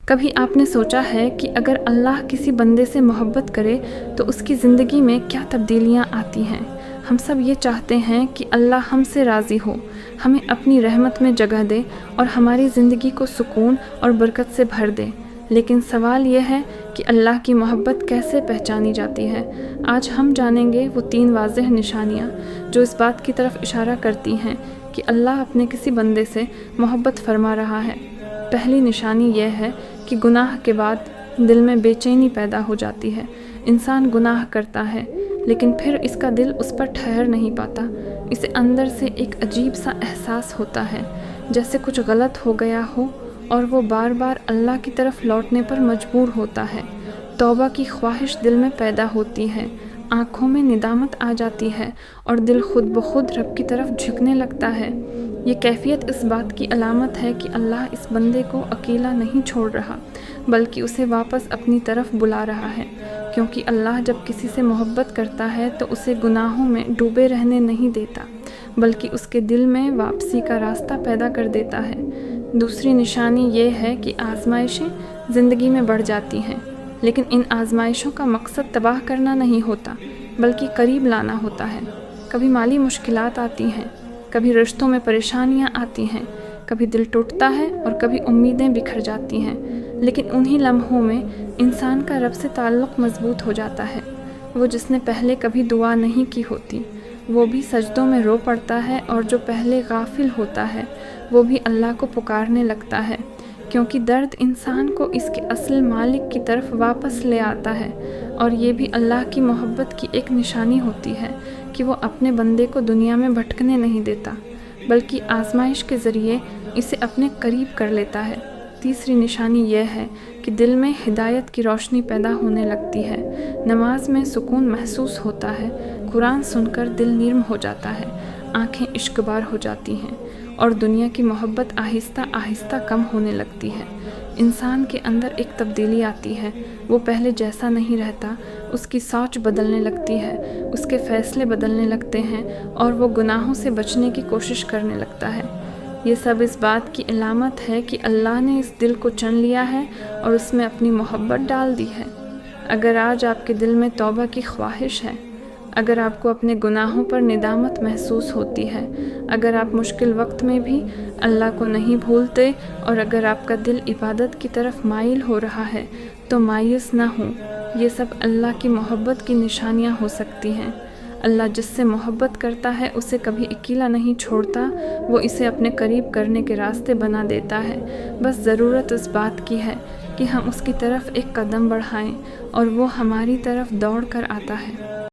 کبھی آپ نے سوچا ہے کہ اگر اللہ کسی بندے سے محبت کرے تو اس کی زندگی میں کیا تبدیلیاں آتی ہیں؟ ہم سب یہ چاہتے ہیں کہ اللہ ہم سے راضی ہو، ہمیں اپنی رحمت میں جگہ دے اور ہماری زندگی کو سکون اور برکت سے بھر دے۔ لیکن سوال یہ ہے کہ اللہ کی محبت کیسے پہچانی جاتی ہے؟ آج ہم جانیں گے وہ 3 واضح نشانیاں جو اس بات کی طرف اشارہ کرتی ہیں کہ اللہ اپنے کسی بندے سے محبت فرما رہا ہے۔ پہلی نشانی یہ ہے کہ گناہ کے بعد دل میں بے چینی پیدا ہو جاتی ہے۔ انسان گناہ کرتا ہے لیکن پھر اس کا دل اس پر ٹھہر نہیں پاتا۔ اسے اندر سے ایک عجیب سا احساس ہوتا ہے جیسے کچھ غلط ہو گیا ہو اور وہ بار بار اللہ کی طرف لوٹنے پر مجبور ہوتا ہے۔ توبہ کی خواہش دل میں پیدا ہوتی ہے، آنکھوں میں ندامت آ جاتی ہے اور دل خود بخود رب کی طرف جھکنے لگتا ہے۔ یہ کیفیت اس بات کی علامت ہے کہ اللہ اس بندے کو اکیلا نہیں چھوڑ رہا بلکہ اسے واپس اپنی طرف بلا رہا ہے، کیونکہ اللہ جب کسی سے محبت کرتا ہے تو اسے گناہوں میں ڈوبے رہنے نہیں دیتا بلکہ اس کے دل میں واپسی کا راستہ پیدا کر دیتا ہے۔ دوسری نشانی یہ ہے کہ آزمائشیں زندگی میں بڑھ جاتی ہیں، لیکن ان آزمائشوں کا مقصد تباہ کرنا نہیں ہوتا بلکہ قریب لانا ہوتا ہے۔ کبھی مالی مشکلات آتی ہیں، کبھی رشتوں میں پریشانیاں آتی ہیں، کبھی دل ٹوٹتا ہے اور کبھی امیدیں بکھر جاتی ہیں، لیکن انہی لمحوں میں انسان کا رب سے تعلق مضبوط ہو جاتا ہے۔ وہ جس نے پہلے کبھی دعا نہیں کی ہوتی وہ بھی سجدوں میں رو پڑتا ہے، اور جو پہلے غافل ہوتا ہے وہ بھی اللہ کو پکارنے لگتا ہے، کیونکہ درد انسان کو اس کے اصل مالک کی طرف واپس لے آتا ہے۔ اور یہ بھی اللہ کی محبت کی ایک نشانی ہوتی ہے کہ وہ اپنے بندے کو دنیا میں بھٹکنے نہیں دیتا بلکہ آزمائش کے ذریعے اسے اپنے قریب کر لیتا ہے۔ تیسری نشانی یہ ہے کہ دل میں ہدایت کی روشنی پیدا ہونے لگتی ہے، نماز میں سکون محسوس ہوتا ہے، قرآن سن کر دل نرم ہو جاتا ہے، آنکھیں اشکبار ہو جاتی ہیں اور دنیا کی محبت آہستہ آہستہ کم ہونے لگتی ہے۔ انسان کے اندر ایک تبدیلی آتی ہے، وہ پہلے جیسا نہیں رہتا، اس کی سوچ بدلنے لگتی ہے، اس کے فیصلے بدلنے لگتے ہیں اور وہ گناہوں سے بچنے کی کوشش کرنے لگتا ہے۔ یہ سب اس بات کی علامت ہے کہ اللہ نے اس دل کو چن لیا ہے اور اس میں اپنی محبت ڈال دی ہے۔ اگر آج آپ کے دل میں توبہ کی خواہش ہے، اگر آپ کو اپنے گناہوں پر ندامت محسوس ہوتی ہے، اگر آپ مشکل وقت میں بھی اللہ کو نہیں بھولتے اور اگر آپ کا دل عبادت کی طرف مائل ہو رہا ہے تو مایوس نہ ہوں، یہ سب اللہ کی محبت کی نشانیاں ہو سکتی ہیں۔ اللہ جس سے محبت کرتا ہے اسے کبھی اکیلا نہیں چھوڑتا، وہ اسے اپنے قریب کرنے کے راستے بنا دیتا ہے۔ بس ضرورت اس بات کی ہے کہ ہم اس کی طرف ایک قدم بڑھائیں اور وہ ہماری طرف دوڑ کر آتا ہے۔